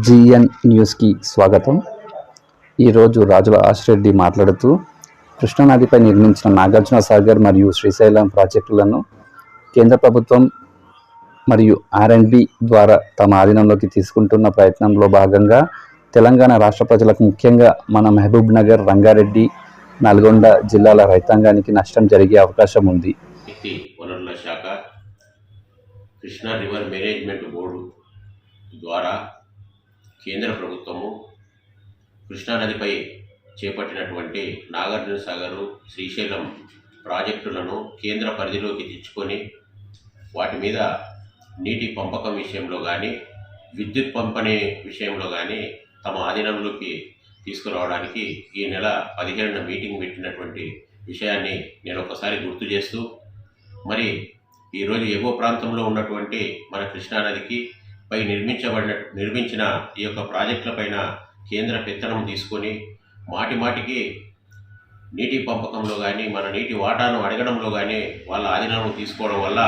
GN న్యూస్కి స్వాగతం. ఈరోజు రాజుల ఆశిరెడ్డి మాట్లాడుతూ కృష్ణానదిపై నిర్మించిన నాగార్జున సాగర్ మరియు శ్రీశైలం ప్రాజెక్టులను కేంద్ర ప్రభుత్వం మరియు R&B ద్వారా తమ ఆధీనంలోకి తీసుకుంటున్న ప్రయత్నంలో భాగంగా తెలంగాణ రాష్ట్ర ప్రజలకు, ముఖ్యంగా మన మహబూబ్ నగర్, రంగారెడ్డి, నల్గొండ జిల్లాల రైతాంగానికి నష్టం జరిగే అవకాశం ఉంది. వనరుల శాఖ, కృష్ణా రివర్ మేనేజ్మెంట్ బోర్డు ద్వారా కేంద్ర ప్రభుత్వము కృష్ణానదిపై చేపట్టినటువంటి నాగార్జున సాగరు, శ్రీశైలం ప్రాజెక్టులను కేంద్ర పరిధిలోకి తెచ్చుకొని వాటి మీద నీటి పంపకం విషయంలో కానీ, విద్యుత్ పంపిణీ విషయంలో కానీ తమ ఆధీనంలోకి తీసుకురావడానికి ఈ నెల 17న మీటింగ్ పెట్టినటువంటి విషయాన్ని నేను ఒకసారి గుర్తు చేస్తూ, మరి ఈరోజు ఎగువ ప్రాంతంలో ఉన్నటువంటి మన కృష్ణానదికి పై నిర్మించిన ఈ యొక్క ప్రాజెక్టులపైన కేంద్ర పెత్తనం తీసుకొని మాటికి నీటి పంపకంలో కానీ, మన నీటి వాటాను అడగడంలో కానీ వాళ్ళ ఆధీనం తీసుకోవడం వల్ల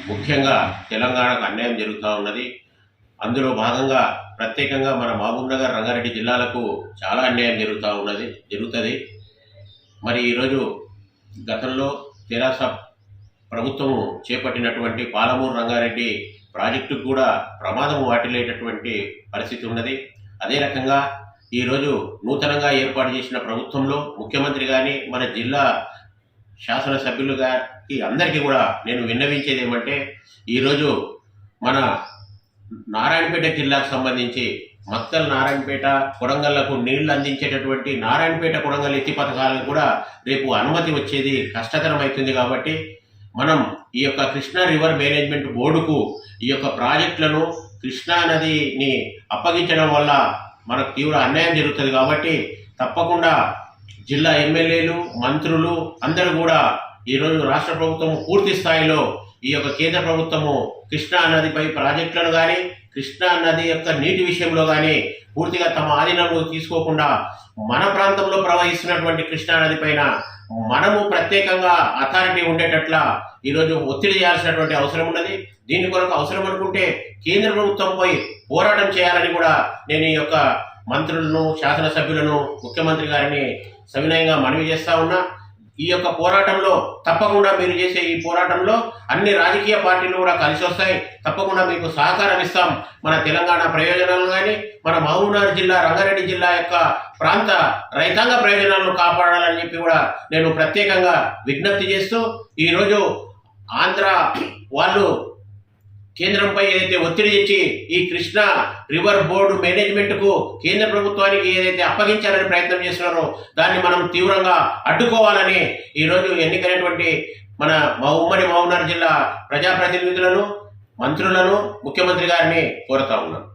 ముఖ్యంగా తెలంగాణకు అన్యాయం జరుగుతూ ఉన్నది. అందులో భాగంగా ప్రత్యేకంగా మన మహబూబ్ నగర్, రంగారెడ్డి జిల్లాలకు చాలా అన్యాయం జరుగుతుంది. మరి ఈరోజు గతంలో తెరాస ప్రభుత్వము చేపట్టినటువంటి పాలమూరు రంగారెడ్డి ప్రాజెక్టుకు కూడా ప్రమాదం వాటిల్లేటటువంటి పరిస్థితి ఉన్నది. అదే రకంగా ఈరోజు నూతనంగా ఏర్పాటు చేసిన ప్రభుత్వంలో ముఖ్యమంత్రి కానీ, మన జిల్లా శాసనసభ్యులు గారికి అందరికీ కూడా నేను విన్నవించేది ఏమంటే, ఈరోజు మన నారాయణపేట జిల్లాకు సంబంధించి మక్తల్, నారాయణపేట, కొడంగల్లకు నీళ్లు అందించేటటువంటి నారాయణపేట, కొడంగల్ ఎత్తి పథకాలకు కూడా రేపు అనుమతి వచ్చేది కష్టతరం అవుతుంది. కాబట్టి మనం ఈ యొక్క కృష్ణా రివర్ మేనేజ్మెంట్ బోర్డుకు ఈ యొక్క ప్రాజెక్టులను కృష్ణా నదిని అప్పగించడం వల్ల మనకు తీవ్ర అన్యాయం జరుగుతుంది. కాబట్టి తప్పకుండా జిల్లా ఎమ్మెల్యేలు, మంత్రులు అందరూ కూడా ఈరోజు రాష్ట్ర ప్రభుత్వం పూర్తి స్థాయిలో ఈ యొక్క కేంద్ర ప్రభుత్వము కృష్ణా నదిపై ప్రాజెక్టులను కానీ, కృష్ణా నది యొక్క నీటి విషయంలో కానీ పూర్తిగా తమ ఆధీనంలో తీసుకోకుండా మన ప్రాంతంలో ప్రవహిస్తున్నటువంటి కృష్ణా నది పైన మనము ప్రత్యేకంగా అథారిటీ ఉండేటట్ల ఈరోజు ఒత్తిడి చేయాల్సినటువంటి అవసరం ఉన్నది. దీని కొరకు అవసరం అనుకుంటే కేంద్ర ప్రభుత్వంపై పోరాటం చేయాలని కూడా నేను ఈ యొక్క మంత్రులను, శాసనసభ్యులను, ముఖ్యమంత్రి గారిని సవినయంగా మనవి చేస్తా ఉన్నా. ఈ యొక్క పోరాటంలో తప్పకుండా మీరు చేసే ఈ పోరాటంలో అన్ని రాజకీయ పార్టీలు కూడా కలిసి వస్తాయి. తప్పకుండా మీకు సహకారం ఇస్తాం. మన తెలంగాణ ప్రయోజనాలు కానీ, మన మహబూబ్నగర్ జిల్లా, రంగారెడ్డి జిల్లా యొక్క ప్రాంత రైతాంగ ప్రయోజనాలను కాపాడాలని చెప్పి కూడా నేను ప్రత్యేకంగా విజ్ఞప్తి చేస్తూ, ఈరోజు ఆంధ్ర వాళ్ళు కేంద్రంపై ఏదైతే ఒత్తిడి తెచ్చి ఈ కృష్ణా రివర్ బోర్డు మేనేజ్మెంట్కు కేంద్ర ప్రభుత్వానికి ఏదైతే అప్పగించాలని ప్రయత్నం చేస్తున్నారో దాన్ని మనం తీవ్రంగా అడ్డుకోవాలని ఈరోజు ఎన్నికైనటువంటి మన ఉమ్మడి మహబూబ్నగర్ జిల్లా ప్రజాప్రతినిధులను, మంత్రులను, ముఖ్యమంత్రి గారిని కోరుతా ఉన్నాను.